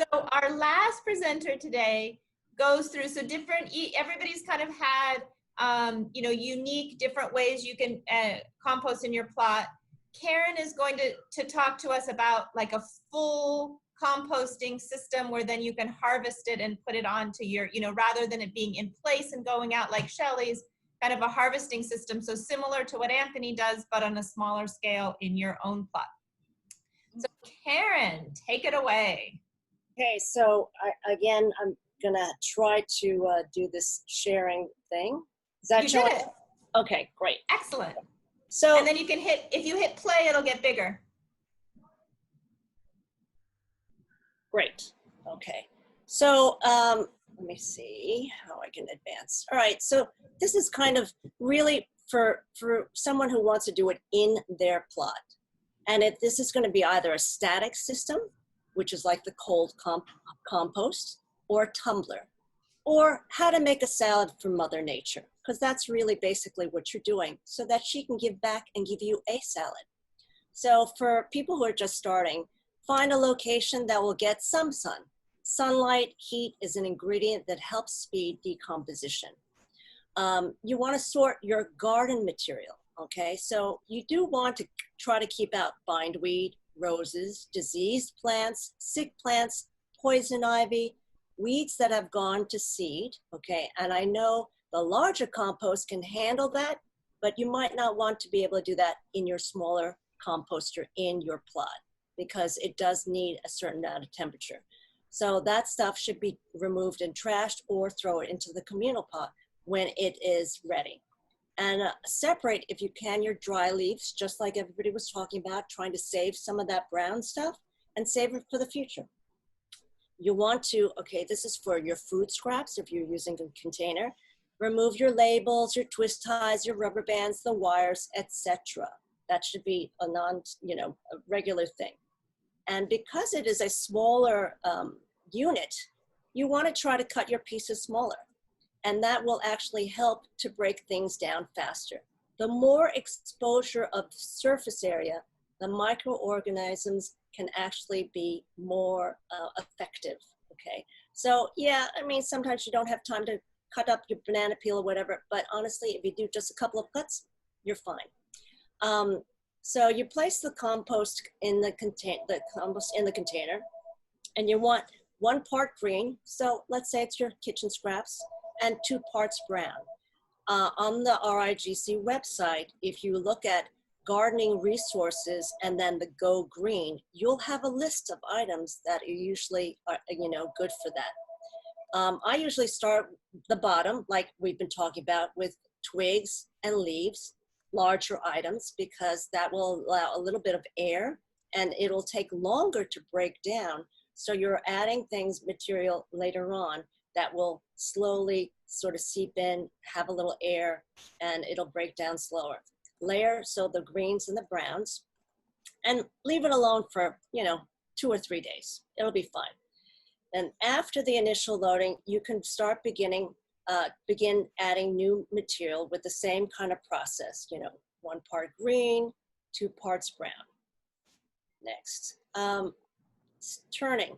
So our last presenter today goes through, so everybody's kind of had, you know, unique different ways you can compost in your plot. Karen is going to talk to us about like a full composting system where then you can harvest it and put it onto your, you know, rather than it being in place and going out like Shelley's, kind of a harvesting system. So similar to what Anthony does, but on a smaller scale in your own plot. So Karen, take it away. Okay, so again, I'm gonna try to do this sharing thing. Is that You did it. Okay, great. Excellent. So, and then you can if you hit play, it'll get bigger. Great. Okay. So let me see how I can advance. All right. So this is kind of really for someone who wants to do it in their plot. And this is going to be either a static system, which is like the cold compost, or a tumbler, or how to make a salad for Mother Nature, because that's really basically what you're doing, so that she can give back and give you a salad. So for people who are just starting, find a location that will get some sun. Sunlight, heat is an ingredient that helps speed decomposition. You want to sort your garden material, okay? So you do want to try to keep out bindweed, roses, diseased plants, sick plants, poison ivy, weeds that have gone to seed, okay? And I know the larger compost can handle that, but you might not want to be able to do that in your smaller composter in your plot, because it does need a certain amount of temperature. So that stuff should be removed and trashed, or throw it into the communal pot when it is ready. And separate, if you can, your dry leaves, just like everybody was talking about, trying to save some of that brown stuff and save it for the future. You want to, okay, this is for your food scraps if you're using a container. Remove your labels, your twist ties, your rubber bands, the wires, etc. That should be a a regular thing. And because it is a smaller unit, you want to try to cut your pieces smaller. And that will actually help to break things down faster. The more exposure of surface area, the microorganisms can actually be more effective, okay? So yeah, I mean, sometimes you don't have time to cut up your banana peel or whatever, but honestly, if you do just a couple of cuts, you're fine. So you place the compost in the container, and you want 1 part green. So let's say it's your kitchen scraps, and 2 parts brown. On the RIGC website, if you look at gardening resources and then the Go Green, you'll have a list of items that are usually good for that. I usually start the bottom, like we've been talking about, with twigs and leaves, larger items, because that will allow a little bit of air, and it'll take longer to break down. So you're adding material later on that will slowly sort of seep in, have a little air, and it'll break down slower. Layer, so the greens and the browns, and leave it alone for 2 or 3 days. It'll be fine. And after the initial loading, you can start begin adding new material with the same kind of process. 1 part green, 2 parts brown. Next, turning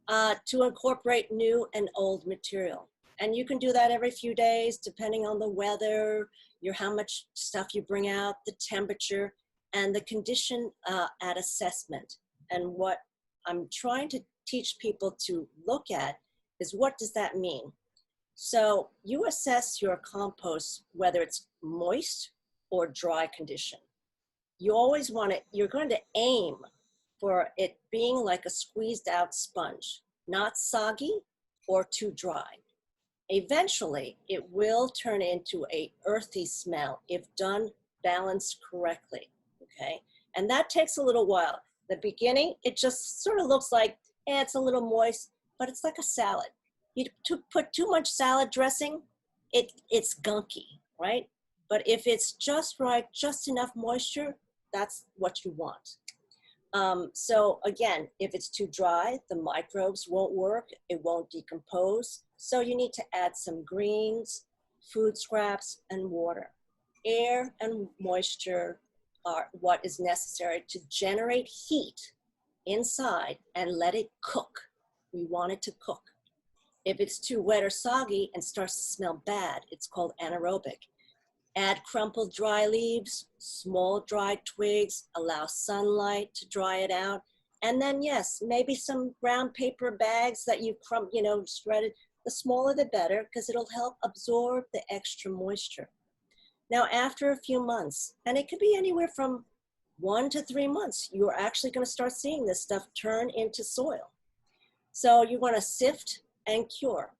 to incorporate new and old material. And you can do that every few days, depending on the weather, how much stuff you bring out, the temperature, and the condition at assessment. And what I'm trying to teach people to look at is, what does that mean? So you assess your compost, whether it's moist or dry condition. You always you're going to aim for it being like a squeezed out sponge, not soggy or too dry. Eventually, it will turn into an earthy smell if done balanced correctly, okay? And that takes a little while. The beginning, it just sort of looks like, it's a little moist, but it's like a salad. You put too much salad dressing, it's gunky, right? But if it's just right, just enough moisture, that's what you want. So again, if it's too dry, the microbes won't work, it won't decompose. So you need to add some greens, food scraps, and water. Air and moisture are what is necessary to generate heat inside and let it cook. we want it to cook. If it's too wet or soggy and starts to smell bad, it's called anaerobic. Add crumpled dry leaves, small dry twigs, allow sunlight to dry it out. And then yes, maybe some brown paper bags that you've shredded. The smaller the better, because it'll help absorb the extra moisture. Now, after a few months, and it could be anywhere from 1 to 3 months, you're actually going to start seeing this stuff turn into soil. So you want to sift and cure.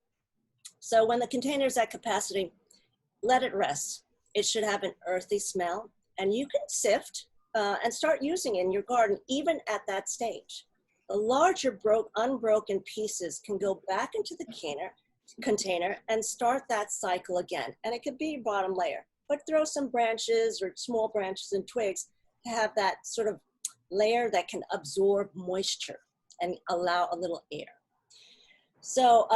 So when the container is at capacity, let it rest. It should have an earthy smell, and you can sift and start using it in your garden even at that stage. The larger unbroken pieces can go back into the container and start that cycle again. And it could be your bottom layer, but throw some branches or small branches and twigs to have that sort of layer that can absorb moisture and allow a little air. So,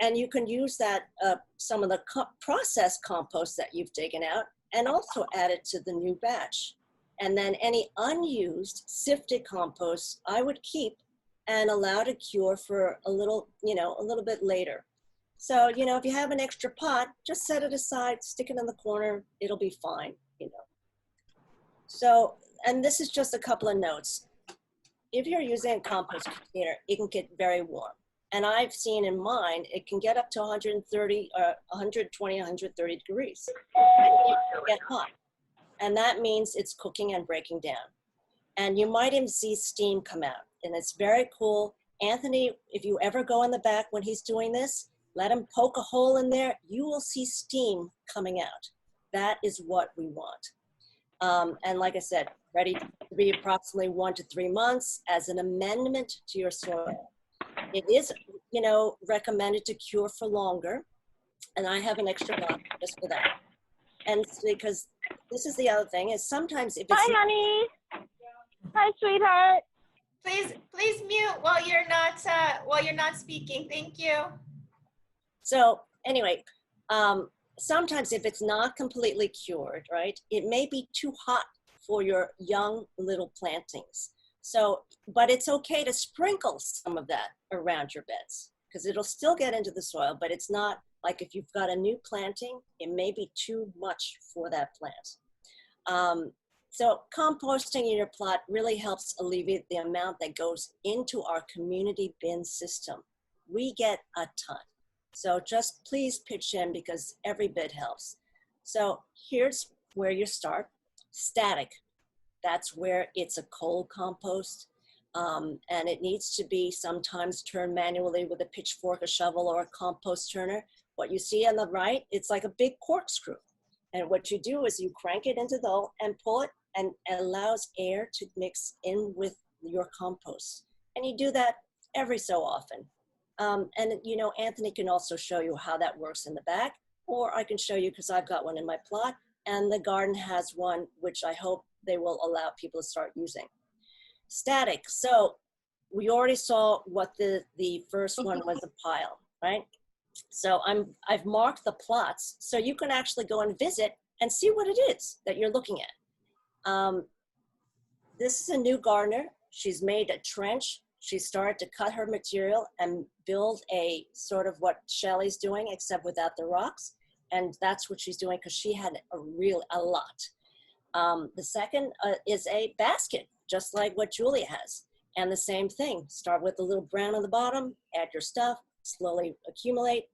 and you can use that, some of the processed compost that you've taken out and also add it to the new batch. And then any unused sifted compost, I would keep and allow to cure for a little bit later. So, if you have an extra pot, just set it aside, stick it in the corner, it'll be fine, So, and this is just a couple of notes. If you're using a compost container, it can get very warm. And I've seen in mine, it can get up to 130, 120, 130 degrees. And it can get hot. And that means it's cooking and breaking down. And you might even see steam come out. And it's very cool. Anthony, if you ever go in the back when he's doing this, let him poke a hole in there. You will see steam coming out. That is what we want. And like I said, ready to be approximately 1 to 3 months as an amendment to your soil. It is, recommended to cure for longer. And I have an extra box just for that. And because this is the other thing is sometimes if it's— Hi, honey. Hi, sweetheart. Please mute while you're not speaking. Thank you. So anyway, sometimes if it's not completely cured, right, it may be too hot for your young little plantings. So, but it's okay to sprinkle some of that around your beds because it'll still get into the soil, but it's not like if you've got a new planting, it may be too much for that plant. So composting in your plot really helps alleviate the amount that goes into our community bin system. We get a ton. So just please pitch in because every bit helps. So here's where you start. Static. That's where it's a cold compost. And it needs to be sometimes turned manually with a pitchfork, a shovel, or a compost turner. What you see on the right, it's like a big corkscrew. And what you do is you crank it into the hole and pull it, and it allows air to mix in with your compost. And you do that every so often. And Anthony can also show you how that works in the back, or I can show you because I've got one in my plot, and the garden has one, which I hope they will allow people to start using. Static. So we already saw what the first one was, a pile, right? So I've marked the plots so you can actually go and visit and see what it is that you're looking at. This is a new gardener. She's made a trench. She started to cut her material and build a sort of what Shelley's doing, except without the rocks. And that's what she's doing because she had a lot. The second is a basket, just like what Julia has. And the same thing, start with a little brown on the bottom, add your stuff, slowly accumulate.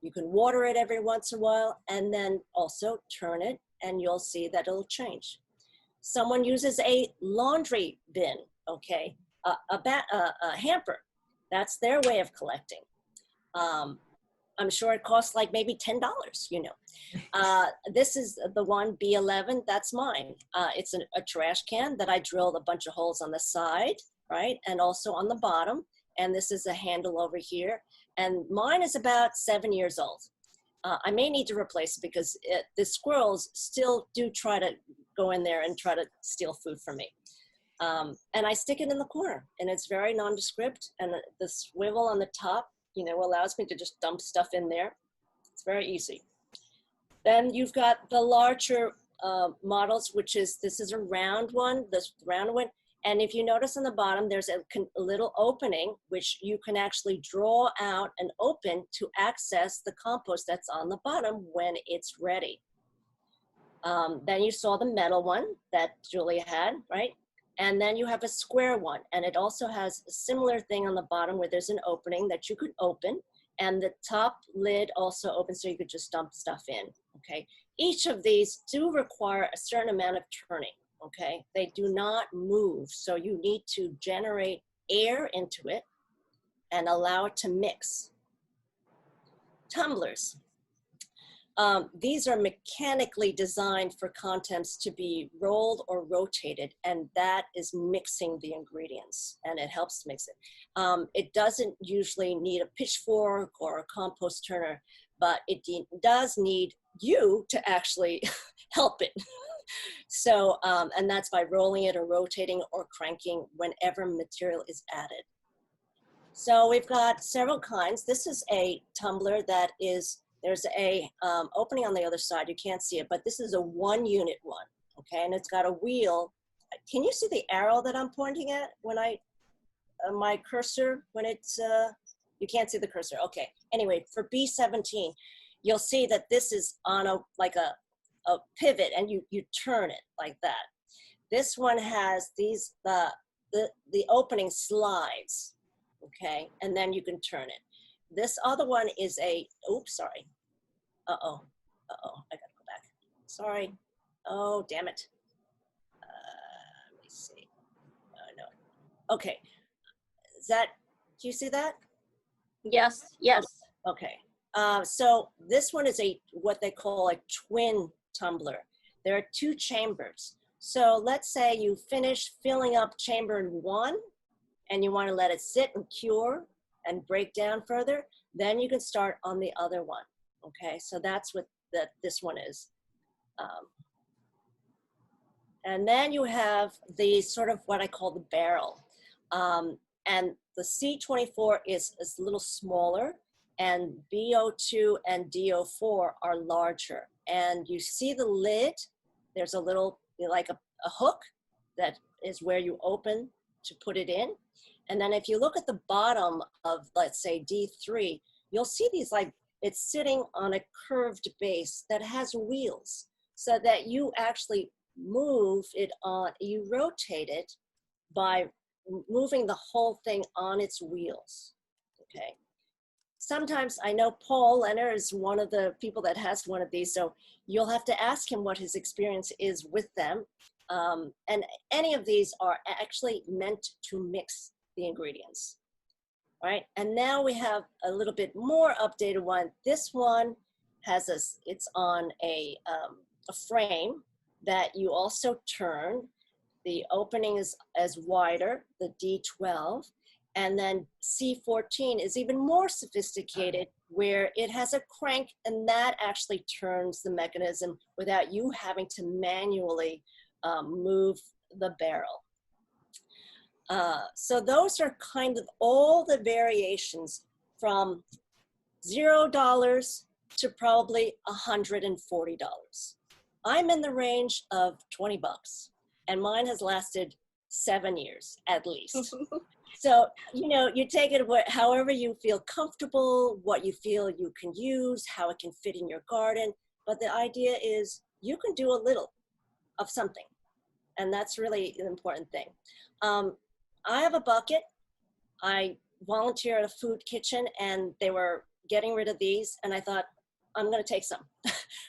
You can water it every once in a while and then also turn it and you'll see that it'll change. Someone uses a laundry bin, okay, a hamper. That's their way of collecting. I'm sure it costs like maybe $10, This is the one, B11, that's mine. It's a trash can that I drilled a bunch of holes on the side, right? And also on the bottom. And this is a handle over here. And mine is about 7 years old. I may need to replace it because the squirrels still do try to go in there and try to steal food from me. And I stick it in the corner and it's very nondescript. And the swivel on the top, allows me to just dump stuff in there. It's very easy. Then you've got the larger models, which is, this is a round one, this round one. And if you notice on the bottom, there's a little opening, which you can actually draw out and open to access the compost that's on the bottom when it's ready. Then you saw the metal one that Julia had, right? And then you have a square one, and it also has a similar thing on the bottom where there's an opening that you could open, and the top lid also opens so you could just dump stuff in, okay? Each of these do require a certain amount of turning, okay? They do not move, so you need to generate air into it and allow it to mix. Tumblers. These are mechanically designed for contents to be rolled or rotated, and that is mixing the ingredients, and it helps to mix it. It doesn't usually need a pitchfork or a compost turner, but it does need you to actually help it. So, and that's by rolling it or rotating or cranking whenever material is added. So we've got several kinds. This is a tumbler that is, there's a opening on the other side. You can't see it, but this is a 1 unit one, okay? And it's got a wheel. Can you see the arrow that I'm pointing at when I, my cursor, when it's, you can't see the cursor, okay. Anyway, for B17, you'll see that this is on a, like a pivot, and you turn it like that. This one has these, the opening slides, okay? And then you can turn it. This other one is a, oops, sorry. Uh-oh, I gotta go back. Sorry, oh, damn it. Let me see, no. Okay, is that, do you see that? Yes, yes. Okay, so this one is a, what they call a twin tumbler. There are 2 chambers. So let's say you finish filling up chamber 1 and you want to let it sit and cure and break down further, then you can start on the other one. Okay, so that's what this one is. And then you have the sort of what I call the barrel. And the C24 is a little smaller, and BO2 and DO4 are larger. And you see the lid, there's a little, like a hook that is where you open to put it in. And then if you look at the bottom of, let's say, D3, you'll see these, like, it's sitting on a curved base that has wheels, so that you actually move it on, you rotate it by moving the whole thing on its wheels, okay? Sometimes, I know Paul Leonard is one of the people that has one of these, so you'll have to ask him what his experience is with them. And any of these are actually meant to mix the ingredients, right? And now we have a little bit more updated one. This one has a, it's on a frame that you also turn. The opening is as wider, the D12, and then C14 is even more sophisticated, where it has a crank, and that actually turns the mechanism without you having to manually move the barrel. So those are kind of all the variations from $0 to probably $140. I'm in the range of 20 bucks, and mine has lasted 7 years at least. So, you know, you take it however you feel comfortable, what you feel you can use, how it can fit in your garden. But the idea is you can do a little of something, and that's really an important thing. I have a bucket. I volunteer at a food kitchen, and they were getting rid of these, and I thought, I'm gonna take some.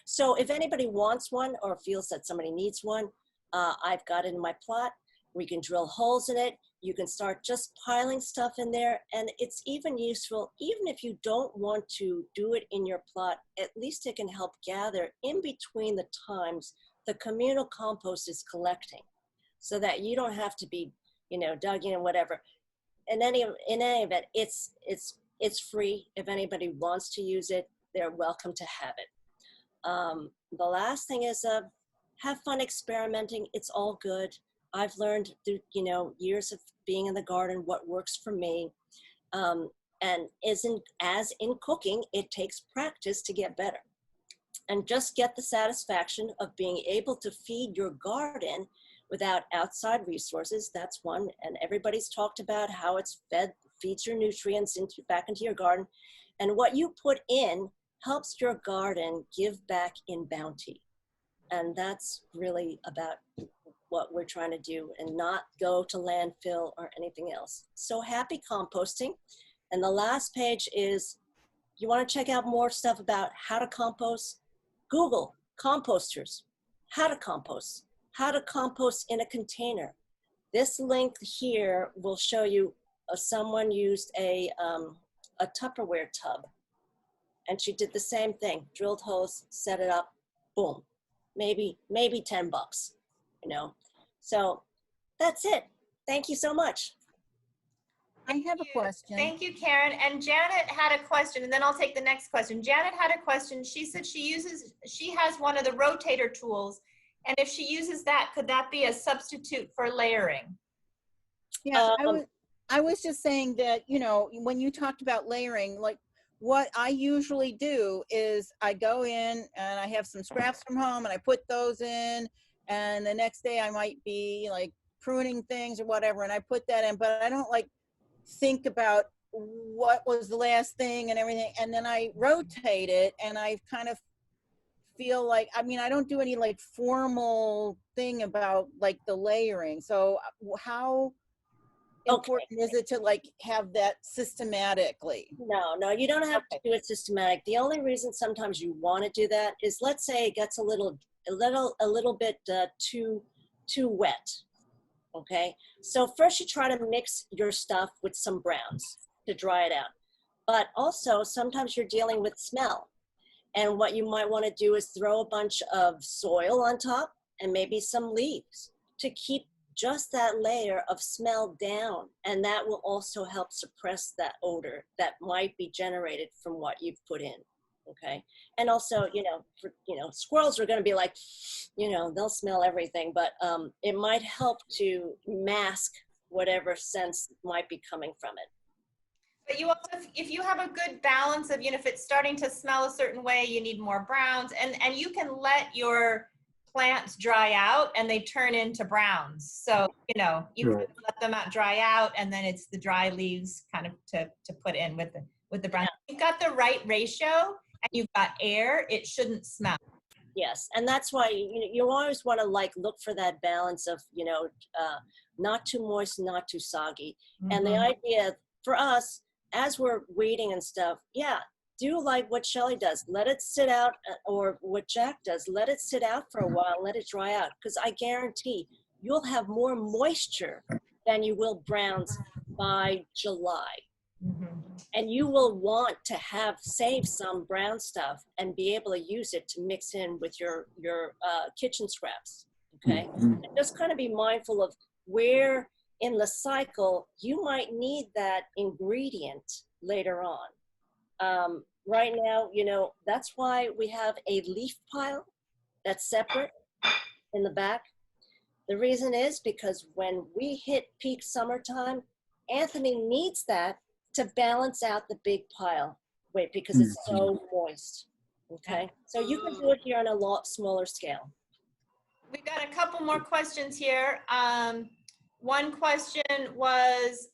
So if anybody wants one or feels that somebody needs one, I've got it in my plot. We can drill holes in it. You can start just piling stuff in there, and it's even useful, even if you don't want to do it in your plot, at least it can help gather in between the times the communal compost is collecting, so that you don't have to be, you know, dug in and whatever. In any event, it's free. If anybody wants to use it, they're welcome to have it. The last thing is have fun experimenting. It's all good. I've learned through, you know, years of being in the garden what works for me. And as in cooking, it takes practice to get better. And just get the satisfaction of being able to feed your garden without outside resources. That's one. And everybody's talked about how it's feeds your nutrients back into your garden. And what you put in helps your garden give back in bounty. And that's really about what we're trying to do, and not go to landfill or anything else. So happy composting. And the last page is, you want to check out more stuff about how to compost? Google composters, how to compost in a container. This link here will show you someone used a Tupperware tub, and she did the same thing, drilled holes, set it up, boom, maybe $10, you know. So that's it. Thank you so much. I have a question. Thank you, Karen. And Janet had a question, and then I'll take the next question. Janet had a question. She said she has one of the rotator tools, and if she uses that, could that be a substitute for layering? Yeah, I was just saying that, you know, when you talked about layering, like what I usually do is I go in and I have some scraps from home and I put those in, and the next day I might be like pruning things or whatever, and I put that in, but I don't like think about what was the last thing and everything, and then I rotate it, and I kind of feel like, I mean, I don't do any like formal thing about like the layering. So how important is it to like have that systematically? No, you don't have to do it systematic. The only reason sometimes you want to do that is, let's say it gets a little bit too wet. Okay, so first you try to mix your stuff with some browns to dry it out. But also sometimes you're dealing with smell. And what you might want to do is throw a bunch of soil on top and maybe some leaves to keep just that layer of smell down. And that will also help suppress that odor that might be generated from what you've put in. Okay. And also, squirrels are going to be like, they'll smell everything, but it might help to mask whatever scents might be coming from it. But you also, if you have a good balance of, if it's starting to smell a certain way, you need more browns, and you can let your plants dry out and they turn into browns. So, you can let them dry out, and then it's the dry leaves kind of to put in with the brown. Yeah. You've got the right ratio. And you've got air, it shouldn't smell. Yes, and that's why you always want to look for that balance of not too moist, not too soggy. Mm-hmm. And the idea for us, as we're weeding and stuff, do like what Shelley does, let it sit out, or what Jack does, let it sit out for a while, let it dry out, because I guarantee you'll have more moisture than you will browns by July. Mm-hmm. And you will want to save some brown stuff and be able to use it to mix in with your kitchen scraps. Okay, and just kind of be mindful of where in the cycle you might need that ingredient later on. Right now, that's why we have a leaf pile that's separate in the back. The reason is because when we hit peak summertime, Anthony needs that to balance out the big pile, because it's so moist. Okay, so you can do it here on a lot smaller scale. We've got a couple more questions here. One question was,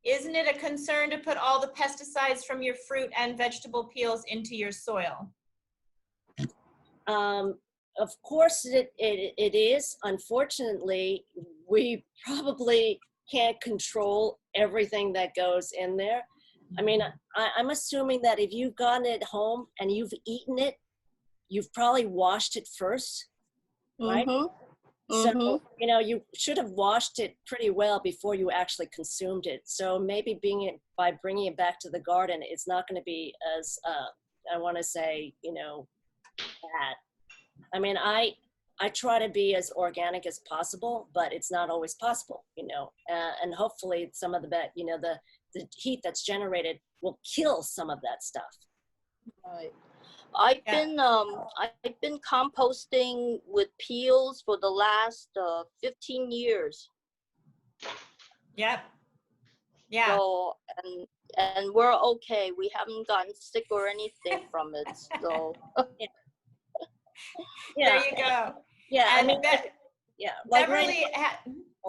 isn't it a concern to put all the pesticides from your fruit and vegetable peels into your soil? Of course it is. Unfortunately, we probably can't control everything that goes in there. I mean, I'm assuming that if you've gotten it home and you've eaten it, you've probably washed it first, right? Mm-hmm. So, you should have washed it pretty well before you actually consumed it. So maybe by bringing it back to the garden, it's not going to be as, I want to say, bad. I mean, I try to be as organic as possible, but it's not always possible, and hopefully some of the heat that's generated will kill some of that stuff. Right. I've been composting with peels for the last 15 years. Yep. Yeah. So, and we're okay. We haven't gotten sick or anything from it. So. There you go. Yeah, and Yeah. Like Beverly,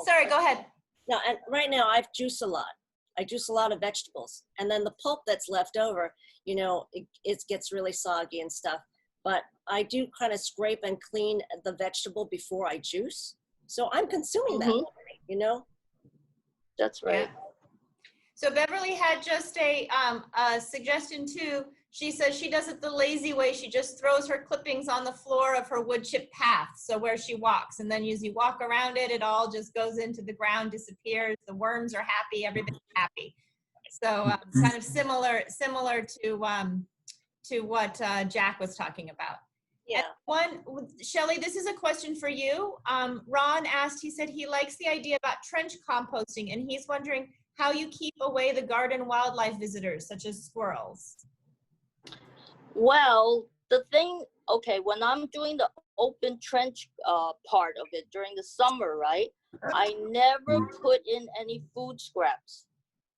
sorry, go ahead. No, and right now I juice a lot. I juice a lot of vegetables, and then the pulp that's left over, you know, it gets really soggy and stuff. But I do kind of scrape and clean the vegetable before I juice, so I'm consuming that already, you know. That's right. Yeah. So Beverly had just a suggestion too. She says she does it the lazy way. She just throws her clippings on the floor of her wood chip path. So where she walks, and then as you walk around it, it all just goes into the ground, disappears. The worms are happy, everybody's happy. So kind of similar to what Jack was talking about. Yeah. And Shelley, this is a question for you. Ron asked, he said he likes the idea about trench composting, and he's wondering how you keep away the garden wildlife visitors, such as squirrels. Well, the thing, okay, when I'm doing the open trench part of it during the summer, right, I never put in any food scraps.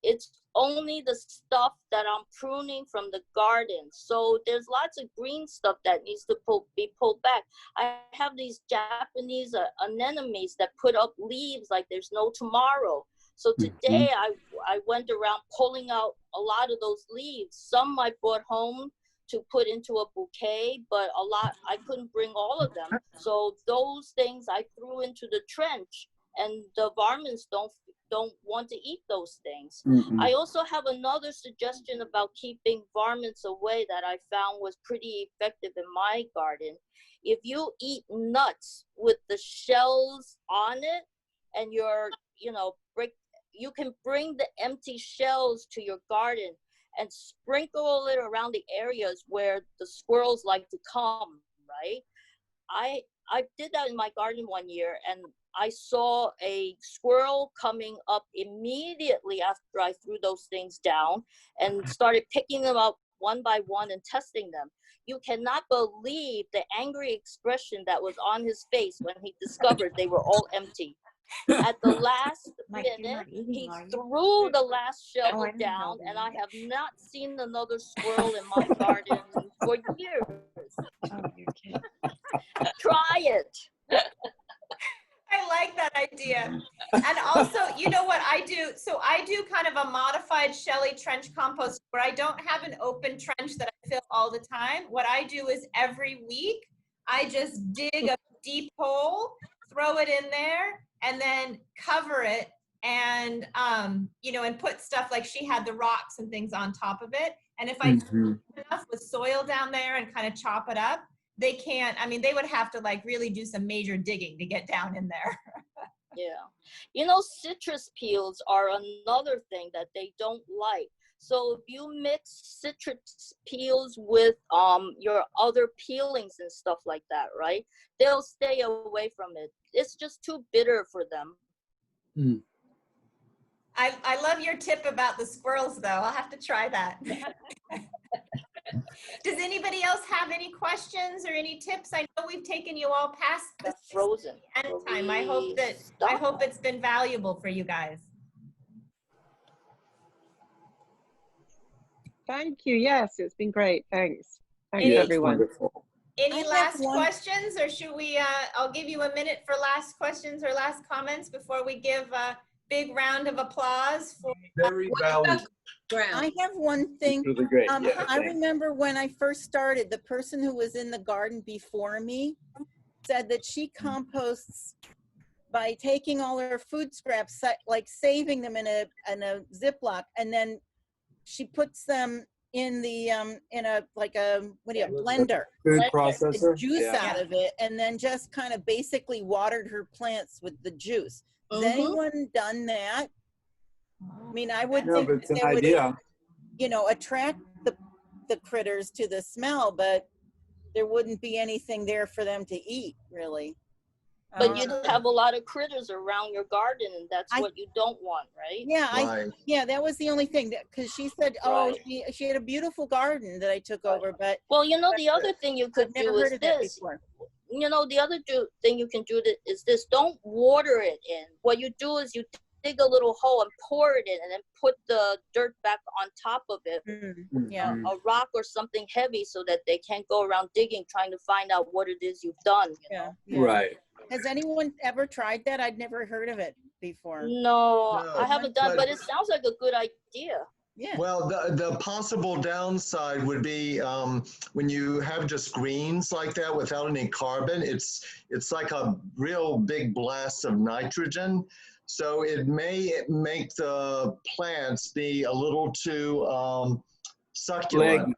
It's only the stuff that I'm pruning from the garden. So there's lots of green stuff that needs to be pulled back. I have these Japanese anemones that put up leaves like there's no tomorrow. So today I went around pulling out a lot of those leaves. Some I brought home to put into a bouquet, but a lot, I couldn't bring all of them. So those things I threw into the trench, and the varmints don't want to eat those things. I also have another suggestion about keeping varmints away that I found was pretty effective in my garden. If you eat nuts with the shells on it, and you can bring the empty shells to your garden and sprinkle it around the areas where the squirrels like to come, right? I did that in my garden one year, and I saw a squirrel coming up immediately after I threw those things down and started picking them up one by one and testing them. You cannot believe the angry expression that was on his face when he discovered they were all empty. At the last minute, he threw the last shell down, and I have not seen another squirrel in my garden for years. Try it. I like that idea. And also, you know what I do? So I do kind of a modified Shelley trench compost where I don't have an open trench that I fill all the time. What I do is every week, I just dig a deep hole, throw it in there, and then cover it, and and put stuff like she had the rocks and things on top of it. And if I do enough with soil down there and kind of chop it up, they can't, they would have to like really do some major digging to get down in there. Yeah. Citrus peels are another thing that they don't like. So if you mix citrus peels with your other peelings and stuff like that, right, they'll stay away from it. It's just too bitter for them. I love your tip about the squirrels, though. I'll have to try that. Does anybody else have any questions or any tips? I know we've taken you all past the frozen end time. I hope it's been valuable for you guys. Thank you. Yes, it's been great. Thanks. Thanks, everyone. Wonderful. Any last questions, or should we, I'll give you a minute for last questions or last comments before we give a big round of applause for. Very valuable. I have one thing. Really great. I remember when I first started, the person who was in the garden before me said that she composts by taking all her food scraps, like saving them in a Ziploc, and then she puts them in the blender. Food Blender processor. the juice out of it, and then just kind of basically watered her plants with the juice. Has anyone done that? I would think it's an that would, idea. attract the critters to the smell, but there wouldn't be anything there for them to eat, really. But you have a lot of critters around your garden, and that's what you don't want, right? Yeah, that was the only thing, because she said, she had a beautiful garden that I took over, but. Well, the other thing you could do is this. The other thing you can do is this. Don't water it in. What you do is you dig a little hole and pour it in, and then put the dirt back on top of it. A rock or something heavy, so that they can't go around digging trying to find out what it is you've done. Right. Has anyone ever tried that? I'd never heard of it before. No, No, I haven't done, but- but it sounds like a good idea. Yeah. Well, the possible downside would be when you have just greens like that without any carbon, it's like a real big blast of nitrogen. So it may make the plants be a little too succulent.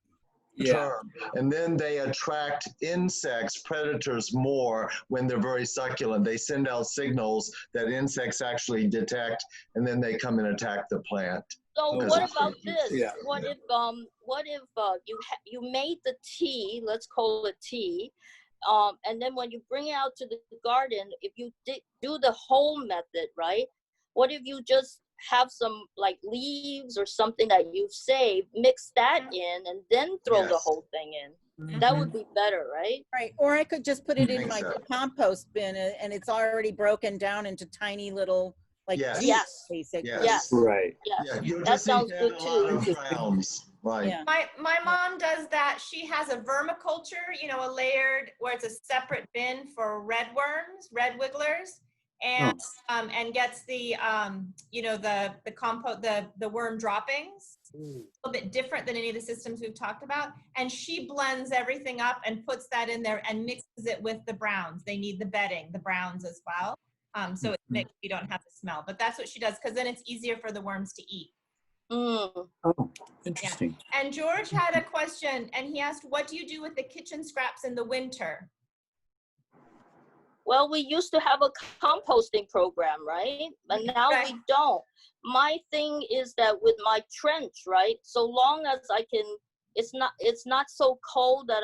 Yeah. Term. And then they attract insects, predators more when they're very succulent. They send out signals that insects actually detect, and then they come and attack the plant. So Because what it's about so this? Yeah. What if you made the tea, let's call it tea, and then when you bring it out to the garden, if you do the whole method, right? What if you just have some like leaves or something that you've saved, mix that in, and then throw the Yes. whole thing in? Mm-hmm. That would be better, right? Right. Or I could just put it in Think my so. compost bin and it's already broken down into tiny little like Yes. juice, Yes. basically. Yes. Yes. Right. Yes. Yeah, you'll That just need sounds to good add a lot too. of rounds. Right. Yeah. My mom does that. She has a vermiculture, you know, a layered where it's a separate bin for red worms, red wigglers, and gets the you know, the compost, the worm droppings. A little bit different than any of the systems we've talked about, and she blends everything up and puts that in there and mixes it with the browns. They need the bedding, the browns as well, so it makes you don't have to smell. But that's what she does, because then it's easier for the worms to eat. Mm. Oh, interesting. And George had a question, and he asked, what do you do with the kitchen scraps in the winter? Well, we used to have a composting program, right? But now Right. we don't. My thing is that with my trench, right? So long as I can, it's not so cold that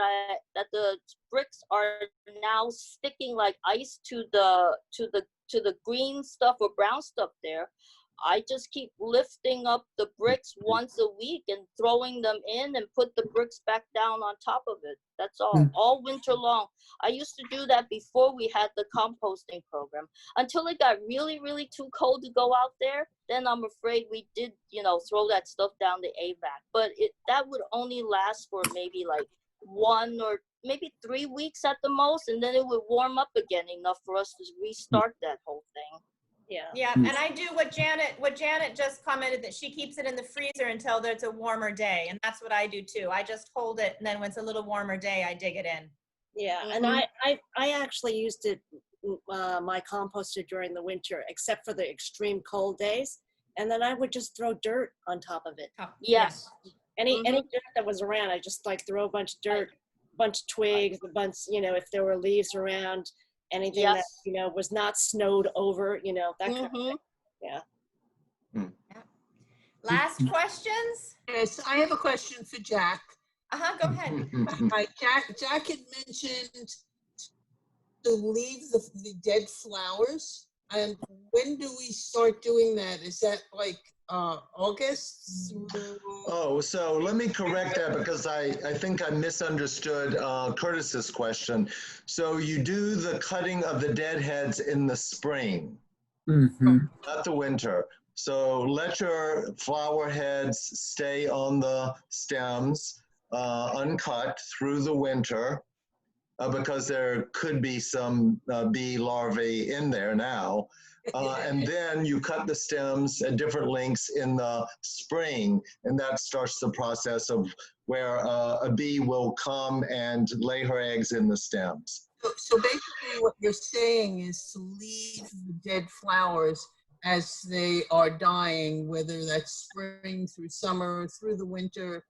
the bricks are now sticking like ice to the green stuff or brown stuff there. I just keep lifting up the bricks once a week and throwing them in and put the bricks back down on top of it. That's all winter long. I used to do that before we had the composting program, until it got really, really too cold to go out there. Then I'm afraid we did, you know, throw that stuff down the AVAC. But that would only last for maybe like 1 or maybe 3 weeks at the most, and then it would warm up again enough for us to restart that whole thing. Yeah. Yeah, and I do what Janet just commented, that she keeps it in the freezer until there's a warmer day, and that's what I do too. I just hold it, and then when it's a little warmer day, I dig it in. Yeah, and I actually used it, my composter during the winter, except for the extreme cold days, and then I would just throw dirt on top of it. Oh, Yes. Any dirt that was around, I just like throw a bunch of dirt, a bunch of twigs, a bunch, you know, if there were leaves around, anything that, you know, was not snowed over, you know, that kind of thing. Yeah. Last questions? Yes, I have a question for Jack. Go ahead. Right, Jack had mentioned to leave the dead flowers. And when do we start doing that? Is that like August? Oh, so let me correct that, because I think I misunderstood Curtis's question. So you do the cutting of the deadheads in the spring, not the winter. So let your flower heads stay on the stems uncut through the winter, because there could be some bee larvae in there now. And then you cut the stems at different lengths in the spring, and that starts the process of where a bee will come and lay her eggs in the stems. So basically what you're saying is to leave the dead flowers as they are dying, whether that's spring through summer, through the winter,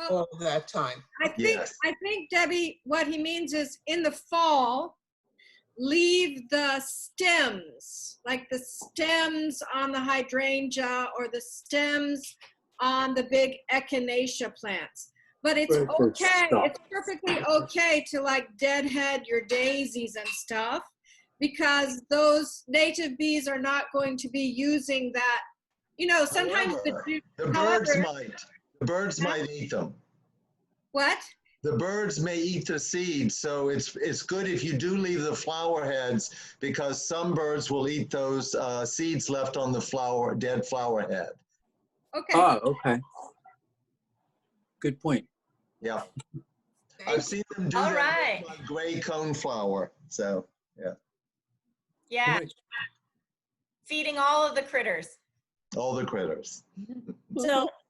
all of that time. I think, Debbie, what he means is in the fall, leave the stems, like the stems on the hydrangea or the stems on the big echinacea plants. But it's okay, it's perfectly okay to like deadhead your daisies and stuff, because those native bees are not going to be using that. You know, sometimes The birds might eat them. What? The birds may eat the seeds, so it's good if you do leave the flower heads, because some birds will eat those seeds left on the dead flower head. Okay. Oh, okay. Good point. Yeah. I've seen them do All that right. with my gray coneflower, so yeah. Yeah, Right. feeding all of the critters. All the critters.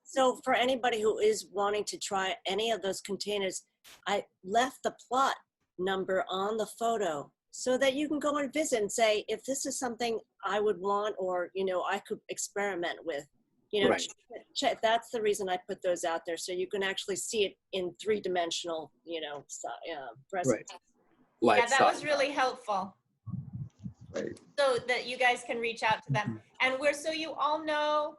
So for anybody who is wanting to try any of those containers, I left the plot number on the photo so that you can go and visit and say, if this is something I would want, or, you know, I could experiment with, you know, Right. check. That's the reason I put those out there. So you can actually see it in 3-dimensional, you know, presence. Life Yeah, that was size. really helpful. Right. So that you guys can reach out to them. And so you all know,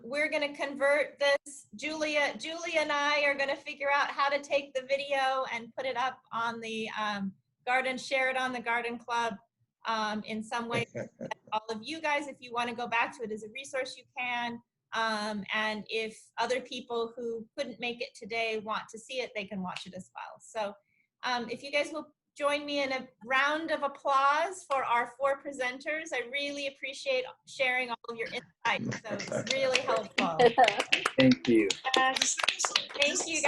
we're gonna convert this. Julia and I are gonna figure out how to take the video and put it up on the garden, share it on the garden club in some way. All of you guys, if you wanna go back to it as a resource, you can. And if other people who couldn't make it today want to see it, they can watch it as well. So if you guys will join me in a round of applause for our 4 presenters. I really appreciate sharing all of your insights. So it's really helpful. Thank you. Thank you guys. Thank you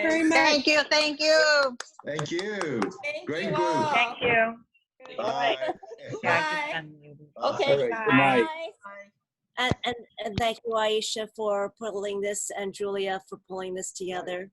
very much. Thank you, thank you. Thank you. Thank Great you group. all. Thank you. Bye. Bye. Okay, All right, bye. good night. And thank you, Aisha, for pulling this, and Julia for pulling this together.